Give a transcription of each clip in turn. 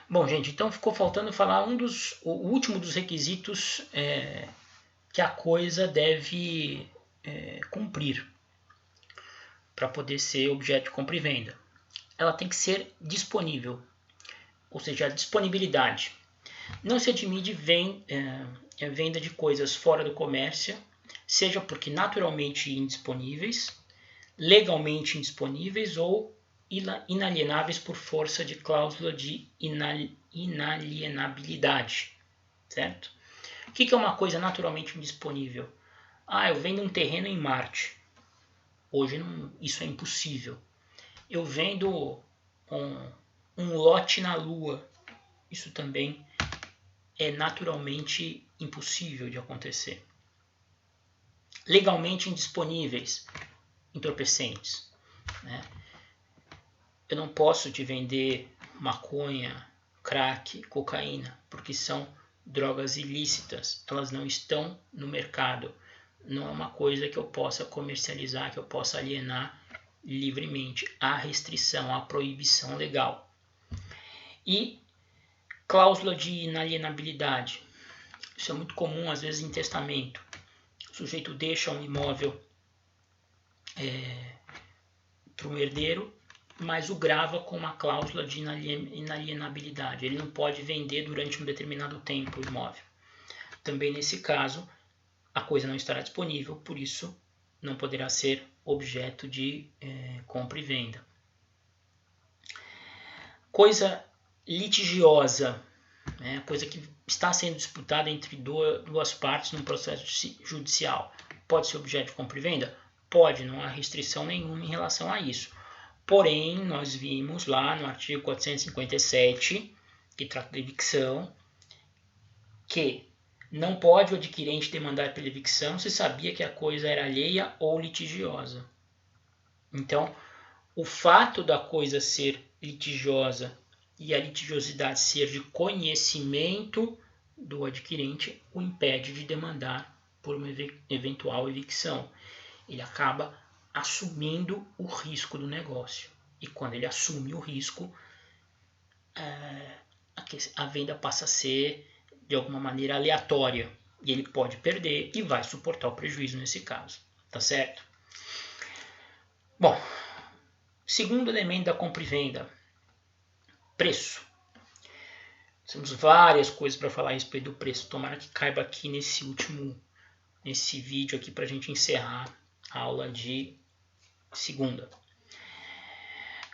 Bom, gente, então ficou faltando falar o último dos requisitos que a coisa deve cumprir para poder ser objeto de compra e venda. Ela tem que ser disponível, ou seja, a disponibilidade. Não se admite venda de coisas fora do comércio, seja porque naturalmente indisponíveis, legalmente indisponíveis ou inalienáveis por força de cláusula de inalienabilidade, certo? O que é uma coisa naturalmente indisponível? Eu vendo um terreno em Marte. Hoje isso é impossível. Eu vendo um lote na Lua. Isso também é naturalmente impossível de acontecer. Legalmente indisponíveis, entorpecentes, né? Eu não posso te vender maconha, crack, cocaína, porque são drogas ilícitas. Elas não estão no mercado. Não é uma coisa que eu possa comercializar, que eu possa alienar livremente. Há restrição, há proibição legal. E cláusula de inalienabilidade. Isso é muito comum, às vezes, em testamento. O sujeito deixa um imóvel para um herdeiro, mas o grava com uma cláusula de inalienabilidade. Ele não pode vender durante um determinado tempo o imóvel. Também nesse caso, a coisa não estará disponível, por isso não poderá ser objeto de compra e venda. Coisa litigiosa, coisa que está sendo disputada entre duas partes num processo judicial. Pode ser objeto de compra e venda? Pode, não há restrição nenhuma em relação a isso. Porém, nós vimos lá no artigo 457, que trata da evicção, que não pode o adquirente demandar pela evicção se sabia que a coisa era alheia ou litigiosa. Então, o fato da coisa ser litigiosa e a litigiosidade ser de conhecimento do adquirente o impede de demandar por uma eventual evicção. Ele acaba assumindo o risco do negócio. E quando ele assume o risco, a venda passa a ser, de alguma maneira, aleatória. E ele pode perder e vai suportar o prejuízo nesse caso. Tá certo? Bom, segundo elemento da compra e venda, preço. Temos várias coisas para falar a respeito do preço. Tomara que caiba aqui nesse vídeo aqui para a gente encerrar a aula de segunda.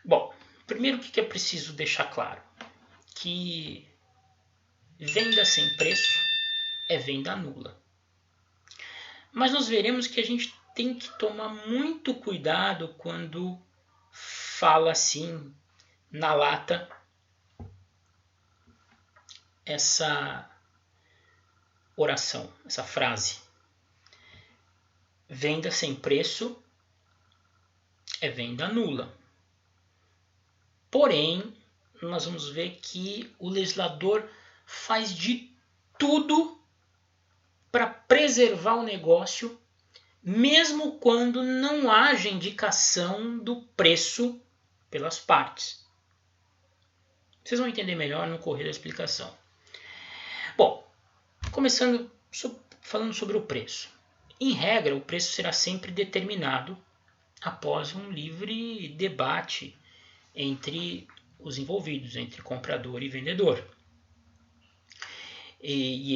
Bom, primeiro o que é preciso deixar claro? Que venda sem preço é venda nula. Mas nós veremos que a gente tem que tomar muito cuidado quando fala assim na lata essa oração, essa frase. Venda sem preço é venda nula. Porém, nós vamos ver que o legislador faz de tudo para preservar o negócio, mesmo quando não haja indicação do preço pelas partes. Vocês vão entender melhor no correr da explicação. Bom, começando falando sobre o preço. Em regra, o preço será sempre determinado após um livre debate entre os envolvidos, entre comprador e vendedor. E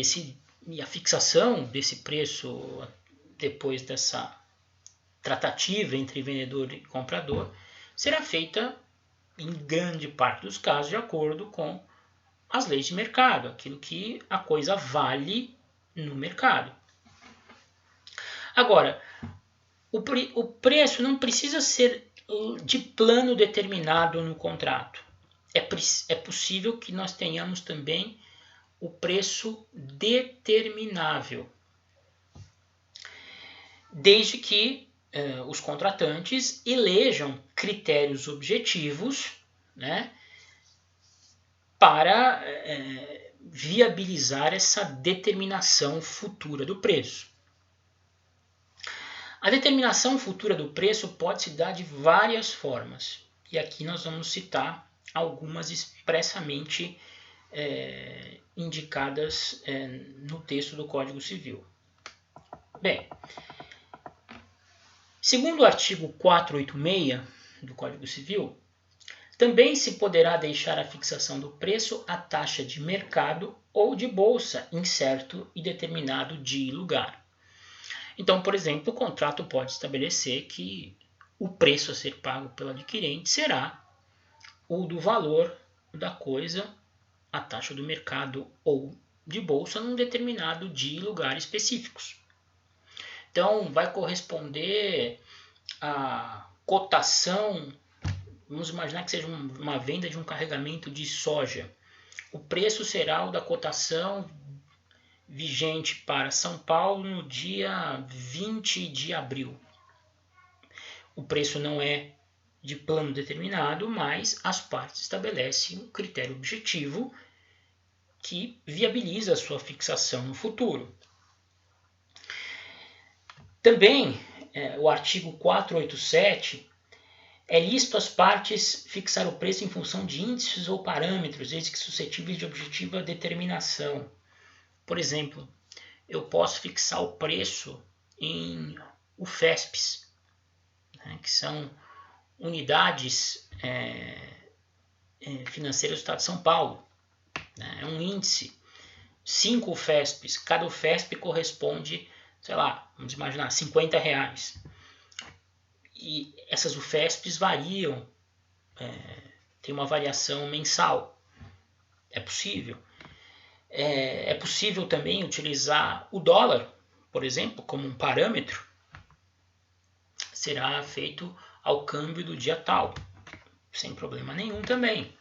a fixação desse preço depois dessa tratativa entre vendedor e comprador será feita em grande parte dos casos de acordo com as leis de mercado, aquilo que a coisa vale no mercado. Agora, o preço não precisa ser de plano determinado no contrato. É possível que nós tenhamos também o preço determinável, desde que os contratantes elejam critérios objetivos, né, para viabilizar essa determinação futura do preço. A determinação futura do preço pode se dar de várias formas, e aqui nós vamos citar algumas expressamente indicadas no texto do Código Civil. Bem, segundo o artigo 486 do Código Civil, também se poderá deixar a fixação do preço à taxa de mercado ou de bolsa em certo e determinado dia e lugar. Então, por exemplo, o contrato pode estabelecer que o preço a ser pago pelo adquirente será o do valor da coisa, a taxa do mercado ou de bolsa, num determinado dia e lugar específicos. Então, vai corresponder à cotação. Vamos imaginar que seja uma venda de um carregamento de soja. O preço será o da cotação vigente para São Paulo no dia 20 de abril. O preço não é de plano determinado, mas as partes estabelecem um critério objetivo que viabiliza a sua fixação no futuro. Também, o artigo 487 é lícito às partes fixar o preço em função de índices ou parâmetros, desde que suscetíveis de objetiva determinação. Por exemplo, eu posso fixar o preço em UFESPs, que são unidades financeiras do Estado de São Paulo. É um índice. 5 UFESPs, cada UFESP corresponde, sei lá, vamos imaginar, R$50. E essas UFESPs variam, tem uma variação mensal. É possível. É possível também utilizar o dólar, por exemplo, como um parâmetro. Será feito ao câmbio do dia tal, sem problema nenhum também.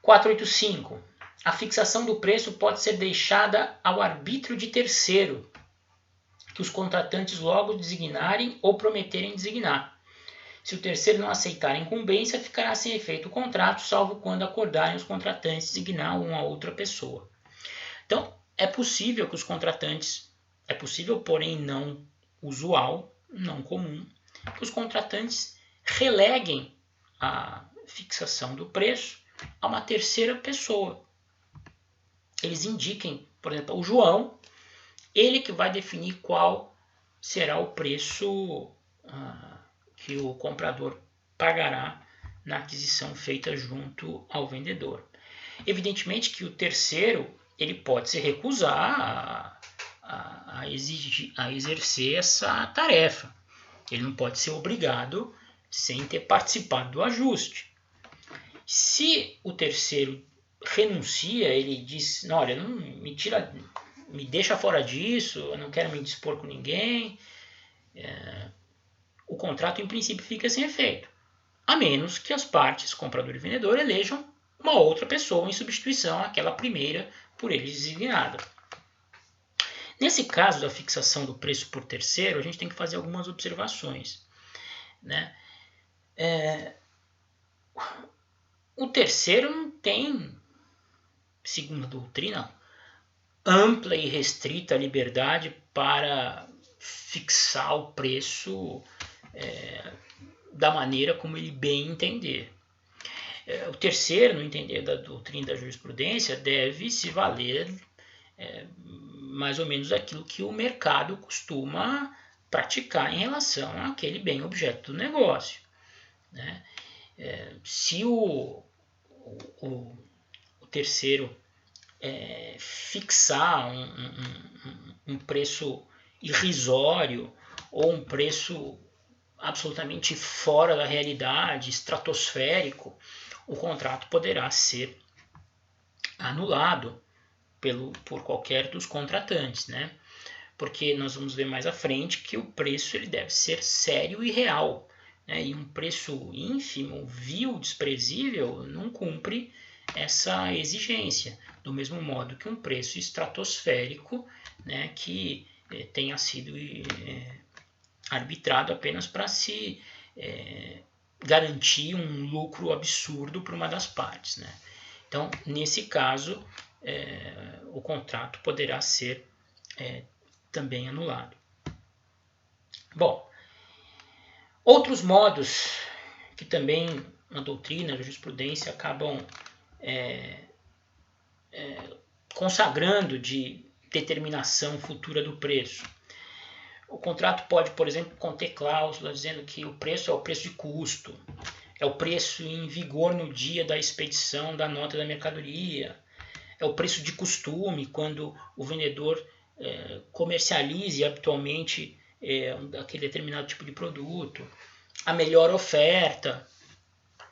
485. A fixação do preço pode ser deixada ao arbítrio de terceiro, que os contratantes logo designarem ou prometerem designar. Se o terceiro não aceitar a incumbência, ficará sem efeito o contrato, salvo quando acordarem os contratantes designar uma outra pessoa. Então, é possível que os contratantes, porém não usual, não comum, que os contratantes releguem a fixação do preço a uma terceira pessoa. Eles indiquem, por exemplo, o João, ele que vai definir qual será o preço que o comprador pagará na aquisição feita junto ao vendedor. Evidentemente que o terceiro ele pode se recusar a exercer essa tarefa. Ele não pode ser obrigado sem ter participado do ajuste. Se o terceiro renuncia, ele diz, não, olha, não, me deixa fora disso, eu não quero me dispor com ninguém, o contrato em princípio fica sem efeito, a menos que as partes, comprador e vendedor, elejam uma outra pessoa em substituição àquela primeira por eles designada. Nesse caso da fixação do preço por terceiro, a gente tem que fazer algumas observações, né? O terceiro não tem, segundo a doutrina, ampla e restrita liberdade para fixar o preço da maneira como ele bem entender. O terceiro, no entender da doutrina da jurisprudência, deve se valer mais ou menos daquilo que o mercado costuma praticar em relação àquele bem objeto do negócio, né? Se o terceiro fixar um preço irrisório ou um preço absolutamente fora da realidade, estratosférico, o contrato poderá ser anulado por qualquer dos contratantes, né? Porque nós vamos ver mais à frente que o preço ele deve ser sério e real, né? E um preço ínfimo, vil, desprezível, não cumpre essa exigência, do mesmo modo que um preço estratosférico, né, que tenha sido arbitrado apenas para se garantir um lucro absurdo para uma das partes, né? Então, nesse caso, o contrato poderá ser também anulado. Bom, outros modos que também na doutrina, na jurisprudência, acabam consagrando de determinação futura do preço. O contrato pode, por exemplo, conter cláusulas dizendo que o preço é o preço de custo, é o preço em vigor no dia da expedição da nota da mercadoria, é o preço de costume, quando o vendedor comercialize habitualmente aquele determinado tipo de produto, a melhor oferta.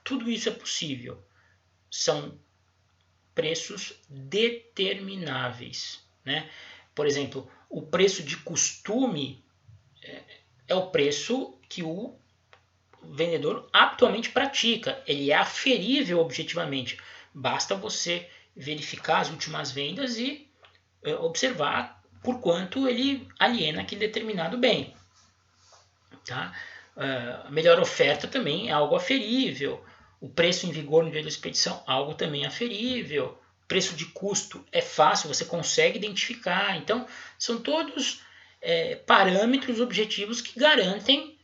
Tudo isso é possível. São preços determináveis, né? Por exemplo, o preço de costume é o preço que o vendedor habitualmente pratica. Ele é aferível objetivamente. Basta você verificar as últimas vendas e observar por quanto ele aliena aquele determinado bem. Tá? A melhor oferta também é algo aferível. O preço em vigor no dia da expedição, algo também aferível. Preço de custo é fácil, você consegue identificar. Então, são todos parâmetros objetivos que garantem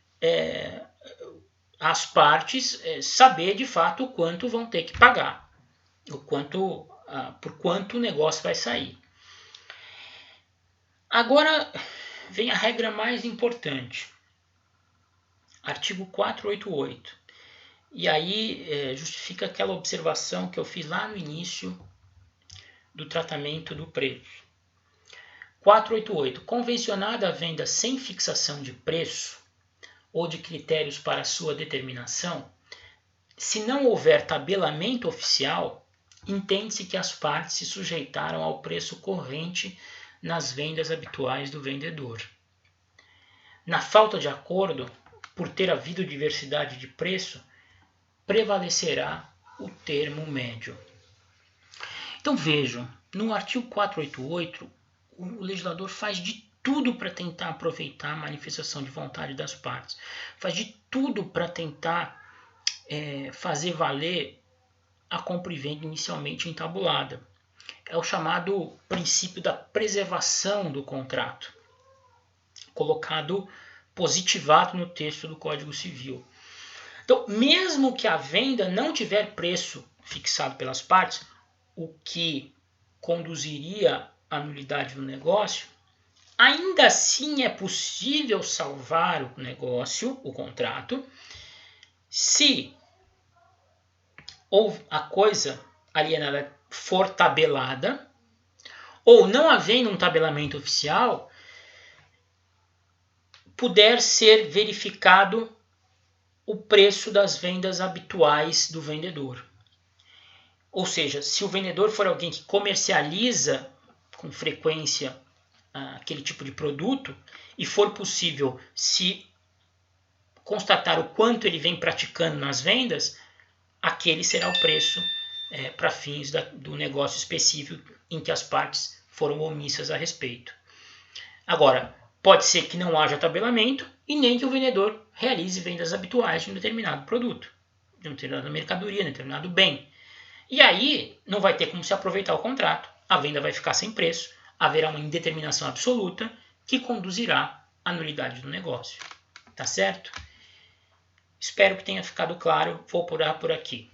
às partes saber de fato o quanto vão ter que pagar, por quanto o negócio vai sair. Agora vem a regra mais importante. Artigo 488. E aí justifica aquela observação que eu fiz lá no início do tratamento do preço. 488. Convencionada a venda sem fixação de preço ou de critérios para sua determinação, se não houver tabelamento oficial, entende-se que as partes se sujeitaram ao preço corrente nas vendas habituais do vendedor. Na falta de acordo, por ter havido diversidade de preço, prevalecerá o termo médio. Então vejam, no artigo 488, o legislador faz de tudo para tentar aproveitar a manifestação de vontade das partes, faz de tudo para tentar fazer valer a compra e venda inicialmente entabulada. É o chamado princípio da preservação do contrato, colocado positivado no texto do Código Civil. Então, mesmo que a venda não tiver preço fixado pelas partes, o que conduziria à nulidade do negócio, ainda assim é possível salvar o negócio, o contrato, se ou a coisa alienada for tabelada, ou não havendo um tabelamento oficial, puder ser verificado o preço das vendas habituais do vendedor. Ou seja, se o vendedor for alguém que comercializa com frequência aquele tipo de produto e for possível se constatar o quanto ele vem praticando nas vendas, aquele será o preço para fins do negócio específico em que as partes foram omissas a respeito. Agora, pode ser que não haja tabelamento e nem que o vendedor realize vendas habituais de um determinado produto, de uma determinada mercadoria, de um determinado bem. E aí não vai ter como se aproveitar o contrato, a venda vai ficar sem preço, haverá uma indeterminação absoluta que conduzirá à nulidade do negócio. Tá certo? Espero que tenha ficado claro, vou parar por aqui.